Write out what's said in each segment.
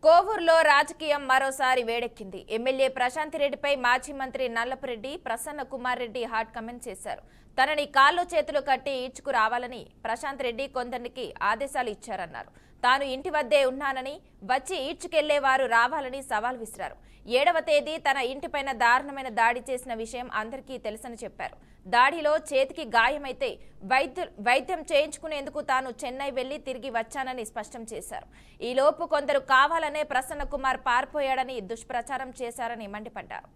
కోవూరులో రాజకీయం మరోసారి వేడెక్కింది. ఎమ్మెల్యే ప్రశాంత్ రెడ్డిపై మాజీ మంత్రి నల్లపురెడ్డి ప్రసన్న కుమార్ రెడ్డి హాట్ కామెంట్ చేశారు. తనని కాళ్ళు చేతులు కట్టి ఈడ్చుకు రావాలని ప్రశాంత్ రెడ్డి కొందరికి ఆదేశాలు ఇచ్చారన్నారు. తాను ఇంటి వద్దే ఉన్నానని, వచ్చి ఈడ్చుకెళ్లేవారు రావాలని సవాల్ విసిరారు. 7వ తేదీ తన ఇంటిపైన దారుణమైన దాడి చేసిన విషయం అందరికీ తెలుసని చెప్పారు. దాడిలో చేతికి గాయమైతే వైద్యం చేయించుకునేందుకు తాను చెన్నై వెళ్లి తిరిగి వచ్చానని స్పష్టం చేశారు. ఈలోపు కొందరు కావాలనే ప్రసన్న కుమార్ పారిపోయాడని దుష్ప్రచారం చేశారని మండిపడ్డారు.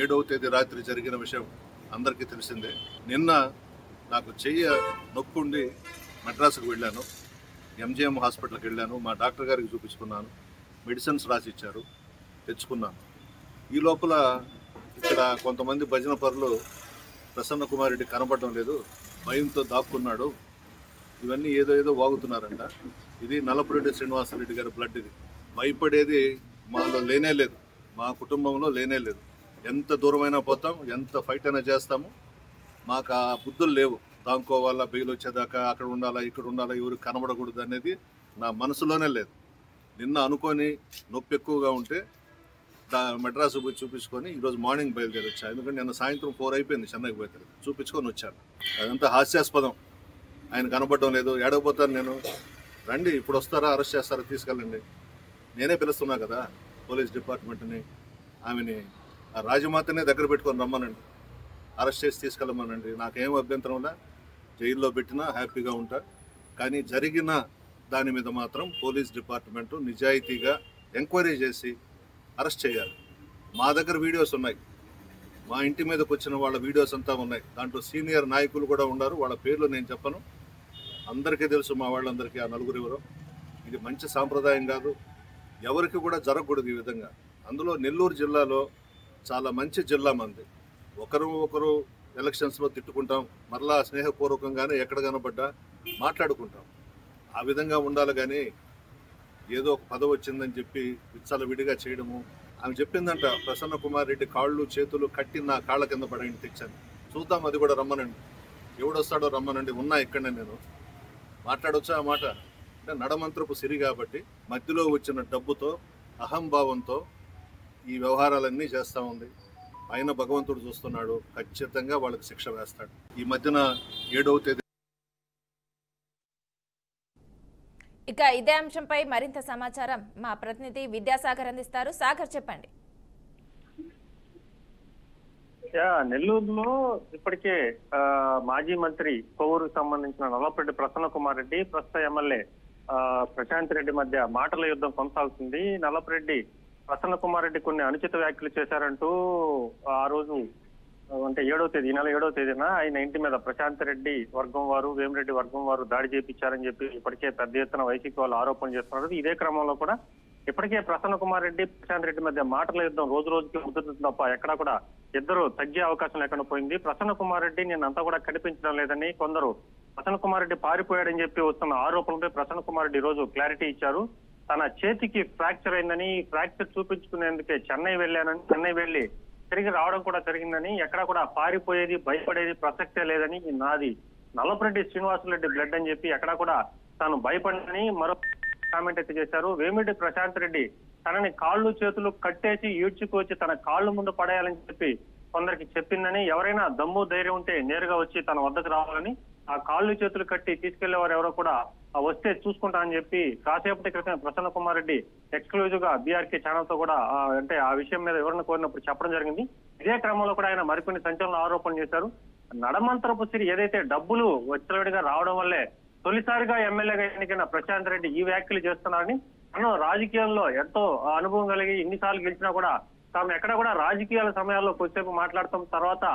ఏడవ తేదీ రాత్రి జరిగిన విషయం అందరికీ తెలిసిందే. నిన్న నాకు చెయ్యి నొక్కుండి మద్రాసుకు వెళ్ళాను. ఎంజిఎం హాస్పిటల్కి వెళ్ళాను. మా డాక్టర్ గారికి చూపించుకున్నాను. మెడిసిన్స్ రాసి ఇచ్చారు, తెచ్చుకున్నాను. ఈ లోపల ఇక్కడ కొంతమంది భజన పరులు ప్రసన్న కుమార్ రెడ్డి కనపడడం లేదు, భయంతో దాక్కున్నాడు, ఇవన్నీ ఏదో వాగుతున్నారంట. ఇది నల్లపురెడ్డి శ్రీనివాసరెడ్డి గారి బ్లడ్. ఇది భయపడేది మాలో లేనే లేదు, మా కుటుంబంలో లేనే లేదు. ఎంత దూరమైనా పోతాం, ఎంత ఫైట్ అయినా చేస్తాము. మాకు ఆ బుద్ధులు లేవు. దాంకోవాలా, బెయిల్ వచ్చేదాకా అక్కడ ఉండాలా, ఇక్కడ ఉండాలా, ఎవరు కనబడకూడదు అనేది నా మనసులోనే లేదు. నిన్న అనుకొని నొప్పి ఎక్కువగా ఉంటే మెడ్రాసు పోయి చూపించుకొని ఈరోజు మార్నింగ్ బయలుదేరి వచ్చాను. ఎందుకంటే నిన్న సాయంత్రం 4 అయిపోయింది చెన్నైకి పోతే, చూపించుకొని వచ్చాను. అదంతా హాస్యాస్పదం. ఆయన కనబడడం లేదు, ఏడకపోతాను నేను. రండి, ఇప్పుడు వస్తారా, అరెస్ట్ చేస్తారా, తీసుకెళ్ళండి. నేనే పిలుస్తున్నా కదా పోలీస్ డిపార్ట్మెంట్ని, ఆమెని ఆ రాజమాతనే దగ్గర పెట్టుకొని రమ్మనండి, అరెస్ట్ చేసి తీసుకెళ్ళమనండి. నాకేం అభ్యంతరంలా, జైల్లో పెట్టినా హ్యాపీగా ఉంటా. కానీ జరిగిన దాని మీద మాత్రం పోలీస్ డిపార్ట్మెంటు నిజాయితీగా ఎంక్వైరీ చేసి అరెస్ట్ చేయాలి. మా దగ్గర వీడియోస్ ఉన్నాయి, మా ఇంటి మీదకి వచ్చిన వాళ్ళ వీడియోస్ అంతా ఉన్నాయి. దాంట్లో సీనియర్ నాయకులు కూడా ఉన్నారు, వాళ్ళ పేర్లు నేను చెప్పను, అందరికీ తెలుసు మా వాళ్ళందరికీ. ఆ నలుగురు ఎవరో. ఇది మంచి సాంప్రదాయం కాదు, ఎవరికి కూడా జరగకూడదు ఈ విధంగా. అందులో నెల్లూరు జిల్లాలో చాలా మంచి జిల్లా మంది. ఒకరు ఎలక్షన్స్లో తిట్టుకుంటాం, మరలా స్నేహపూర్వకంగానే ఎక్కడ కనబడ్డా మాట్లాడుకుంటాం. ఆ విధంగా ఉండాలి. కానీ ఏదో ఒక పదవి వచ్చిందని చెప్పి విచ్చలవిడిగా చేయడము. ఆమె చెప్పిందంట, ప్రసన్న కుమార్ రెడ్డి కాళ్ళు చేతులు కట్టి నా కాళ్ళ కింద పడండి తెచ్చాను, చూద్దాం, అది కూడా రమ్మనండి, ఎవడొస్తాడో రమ్మనండి, ఉన్నా ఇక్కడనే నేను. మాట్లాడొచ్చా ఆ మాట? అంటే నడమంత్రపు సిరి కాబట్టి మధ్యలో వచ్చిన డబ్బుతో, అహంభావంతో ఈ వ్యవహారాలన్నీ చేస్తూ ఉంది. ఆయన భగవంతుడు చూస్తున్నాడు, ఖచ్చితంగా వాళ్ళకి శిక్ష వేస్తాడు. ఈ మధ్యన 7వ తేదీ. ఇక ఇదే అంశంపై మరింత సమాచారం మా ప్రతినిధి విద్యాసాగర్ అందిస్తారు. సాగర్, చెప్పండి. నెల్లూరులో ఇప్పటికే మాజీ మంత్రి కోవూరుకు సంబంధించిన నల్లపురెడ్డి ప్రసన్న కుమార్ రెడ్డి, ప్రస్తుత ఎమ్మెల్యే ప్రశాంత్ రెడ్డి మధ్య మాటల యుద్ధం కొనసాగుతుంది. నల్లపురెడ్డి ప్రసన్న కుమార్ రెడ్డి కొన్ని అనుచిత వ్యాఖ్యలు చేశారంటూ ఆ రోజు అంటే 7వ తేదీ, ఈ నెల 7వ తేదీన ఆయన ఇంటి మీద ప్రశాంత్ రెడ్డి వర్గం వారు, వేమిరెడ్డి వర్గం వారు దాడి చేయించారని చెప్పి ఇప్పటికే పెద్ద ఎత్తున వైసీపీ వాళ్ళు ఆరోపణ చేస్తున్నారు. ఇదే క్రమంలో కూడా ఇప్పటికే ప్రసన్న కుమార్ రెడ్డి, ప్రశాంత్ రెడ్డి మధ్య మాటల యుద్ధం రోజు రోజుకి ముదురుతుంది తప్ప ఎక్కడా కూడా ఇద్దరు తగ్గే అవకాశం లేకుండా పోయింది. ప్రసన్న కుమార్ రెడ్డి నిన్నంతా కూడా కనిపించడం లేదని, కొందరు ప్రసన్న కుమార్ రెడ్డి పారిపోయాడని చెప్పి వస్తున్న ఆరోపణలపై ప్రసన్న కుమార్ రెడ్డి రోజు క్లారిటీ ఇచ్చారు. తన చేతికి ఫ్రాక్చర్ అయిందని, ఫ్రాక్చర్ చూపించుకునేందుకే చెన్నై వెళ్ళానని, చెన్నై వెళ్లి తిరిగి రావడం కూడా జరిగిందని, ఎక్కడ కూడా పారిపోయేది, భయపడేది ప్రసక్తే లేదని, నాది నల్లపురెడ్డి శ్రీనివాసరెడ్డి బ్లడ్ అని చెప్పి ఎక్కడా కూడా తాను భయపడని మరో కామెంట్ అయితే చేశారు. వేమిరెడ్డి ప్రశాంత్ రెడ్డి తనని కాళ్ళు చేతులు కట్టేసి ఈడ్చుకొచ్చి తన కాళ్ళు ముందు పడేయాలని చెప్పి కొందరికి చెప్పిందని, ఎవరైనా దమ్ము ధైర్యం ఉంటే నేరుగా వచ్చి తన వద్దకు రావాలని, ఆ కాళ్ళు చేతులు కట్టి తీసుకెళ్లేవారు ఎవరో కూడా వస్తే చూసుకుంటా అని చెప్పి కాసేపటి క్రితం ప్రసన్న కుమార్ రెడ్డి ఎక్స్క్లూజివ్ గా బీఆర్కే ఛానల్ తో కూడా అంటే ఆ విషయం మీద వివరణ కోరినప్పుడు చెప్పడం జరిగింది. ఇదే క్రమంలో కూడా ఆయన మరికొన్ని సంచలన ఆరోపణలు చేశారు. నడమంతరపు సిరి ఏదైతే డబ్బులు విచ్చలవిడిగా రావడం వల్లే తొలిసారిగా ఎమ్మెల్యేగా ఎన్నికైన ప్రశాంత్ రెడ్డి ఈ వ్యాఖ్యలు చేస్తున్నారని, తను రాజకీయాల్లో ఎంతో అనుభవం కలిగి ఇన్నిసార్లు గెలిచినా కూడా తాము ఎక్కడ కూడా రాజకీయాల సమయాల్లో కొద్దిసేపు మాట్లాడతాం, తర్వాత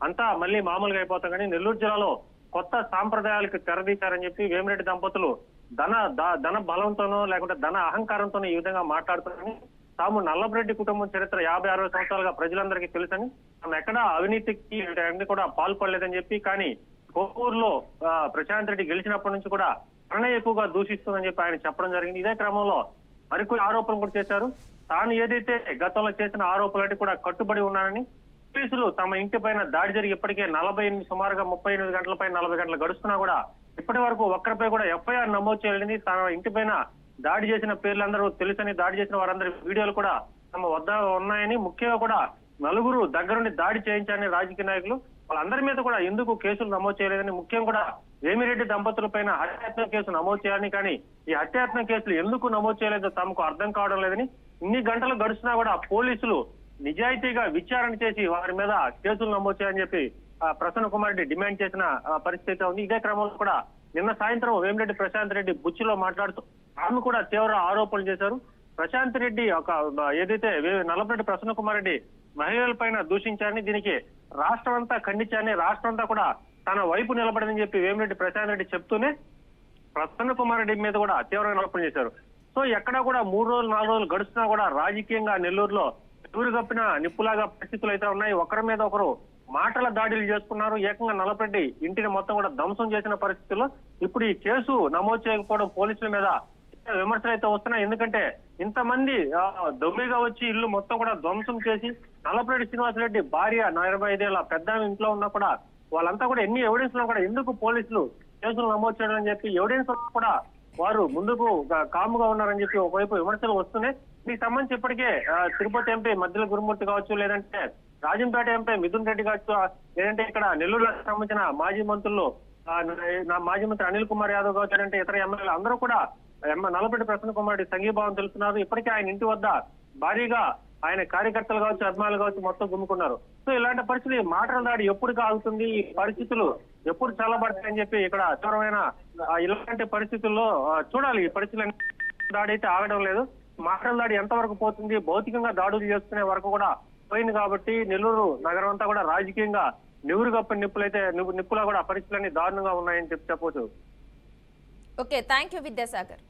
అంతా మళ్ళీ మామూలుగా అయిపోతాం. కానీ నెల్లూరు జిల్లాలో కొత్త సాంప్రదాయాలకు తెరదీశారని చెప్పి వేమిరెడ్డి దంపతులు ధన బలంతోనో లేకుంటే ధన అహంకారంతోనో ఈ విధంగా మాట్లాడుతున్నారని, తాము నల్లపరెడ్డి కుటుంబం చరిత్ర 50-60 సంవత్సరాలుగా ప్రజలందరికీ తెలుసని, తాము ఎక్కడా అవినీతికి అన్ని కూడా పాల్పడలేదని చెప్పి, కానీ కోవూరులో ప్రశాంత్ రెడ్డి గెలిచినప్పటి నుంచి కూడా తననే ఎక్కువగా దూషిస్తుందని చెప్పి ఆయన చెప్పడం జరిగింది. ఇదే క్రమంలో మరికొన్ని ఆరోపణలు కూడా చేశారు. తాను ఏదైతే గతంలో చేసిన ఆరోపణలకి కూడా కట్టుబడి ఉన్నానని, పోలీసులు తమ ఇంటి పైన దాడి జరిగి ఇప్పటికే సుమారుగా 38 గంటలపై 40 గంటలు గడుస్తున్నా కూడా ఇప్పటి వరకు ఒక్కరిపై కూడా ఎఫ్ఐఆర్ నమోదు చేయలేని, తన ఇంటి పైన దాడి చేసిన పేర్లందరూ తెలుసని, దాడి చేసిన వారందరి వీడియోలు కూడా తమ వద్ద ఉన్నాయని, ముఖ్యంగా కూడా నలుగురు దగ్గరుండి దాడి చేయించారని రాజకీయ నాయకులు, వాళ్ళందరి మీద కూడా ఎందుకు కేసులు నమోదు చేయలేదని, ముఖ్యం కూడా వేమిరెడ్డి దంపతుల పైన హత్యాయత్నం కేసు నమోదు చేయాలని, కానీ ఈ హత్యాయత్నం కేసులు ఎందుకు నమోదు చేయలేదో తమకు అర్థం కావడం లేదని, ఇన్ని గంటలు గడుస్తున్నా కూడా పోలీసులు నిజాయితీగా విచారణ చేసి వారి మీద కేసులు నమోదు చేయాలని చెప్పి ప్రసన్న కుమార్ రెడ్డి డిమాండ్ చేసిన పరిస్థితి ఉంది. ఇదే క్రమంలో కూడా నిన్న సాయంత్రం వేమిరెడ్డి ప్రశాంత్ రెడ్డి బుచ్చిలో మాట్లాడుతూ ఆమె కూడా తీవ్ర ఆరోపణలు చేశారు. ప్రశాంత్ రెడ్డి ఏదైతే నల్లపరెడ్డి ప్రసన్న కుమార్ రెడ్డి మహిళల పైన దూషించారని, దీనికి రాష్ట్రం అంతా ఖండించారని, రాష్ట్రం అంతా కూడా తన వైపు నిలబడదని చెప్పి వేమిరెడ్డి ప్రశాంత్ రెడ్డి చెప్తూనే ప్రసన్న కుమార్ రెడ్డి మీద కూడా తీవ్రమైన ఆరోపణలు చేశారు. సో ఎక్కడా కూడా 3 రోజులు 4 రోజులు గడుస్తున్నా కూడా రాజకీయంగా నెల్లూరులో ఊరు కప్పిన నిప్పులాగా పరిస్థితులు అయితే ఉన్నాయి. ఒకరి మీద ఒకరు మాటల దాడులు చేసుకున్నారు. ఏకంగా నల్లపరెడ్డి ఇంటిని మొత్తం కూడా ధ్వంసం చేసిన పరిస్థితుల్లో ఇప్పుడు ఈ కేసు నమోదు చేయకపోవడం పోలీసుల మీద విమర్శలు అయితే వస్తున్నాయి. ఎందుకంటే ఇంతమంది దొంగగా వచ్చి ఇల్లు మొత్తం కూడా ధ్వంసం చేసి నల్లపరెడ్డి శ్రీనివాసరెడ్డి భార్య 45 ఏళ్ల పెద్ద ఇంట్లో ఉన్నా కూడా వాళ్ళంతా కూడా ఎన్ని ఎవిడెన్స్ లో కూడా ఎందుకు పోలీసులు కేసులు నమోదు చేయడం అని చెప్పి ఎవిడెన్స్ కూడా వారు ముందుకు కాముగా ఉన్నారని చెప్పి ఒకవైపు విమర్శలు వస్తున్నాయి. దీనికి సంబంధించి ఇప్పటికే తిరుపతి ఎంపీ మధ్యల గురుమూర్తి కావచ్చు, లేదంటే రాజంపేట ఎంపీ మిథున్ రెడ్డి కావచ్చు, లేదంటే ఇక్కడ నెల్లూరుకు సంబంధించిన మాజీ మంత్రులు మాజీ మంత్రి అనిల్ కుమార్ యాదవ్ కావచ్చు, లేదంటే ఇతర ఎమ్మెల్యేలు అందరూ కూడా నల్లపరెడ్డి ప్రసన్న కుమార్ రెడ్డి సంఘీభావం తెలుపుతున్నారు. ఇప్పటికే ఆయన ఇంటి వద్ద భారీగా ఆయన కార్యకర్తలు కావచ్చు, అభిమానులు కావచ్చు మొత్తం గుమ్ముకున్నారు. సో ఇలాంటి పరిస్థితులు మాటల దాడి ఎప్పుడు ఆగుతుంది, ఈ పరిస్థితులు ఎప్పుడు చల్లబడతాయని చెప్పి ఇక్కడ తీవ్రమైన ఇలాంటి పరిస్థితుల్లో చూడాలి. ఈ పరిస్థితులు దాడి అయితే ఆగడం లేదు. మాటల దాడి ఎంతవరకు పోతుంది, భౌతికంగా దాడులు చేసుకునే వరకు కూడా పోయింది. కాబట్టి నెల్లూరు నగరం అంతా కూడా రాజకీయంగా నివురు కప్పిన నిప్పులా కూడా పరిస్థితులన్నీ దారుణంగా ఉన్నాయని చెప్పవచ్చు. Okay, thank you Vidyasagar.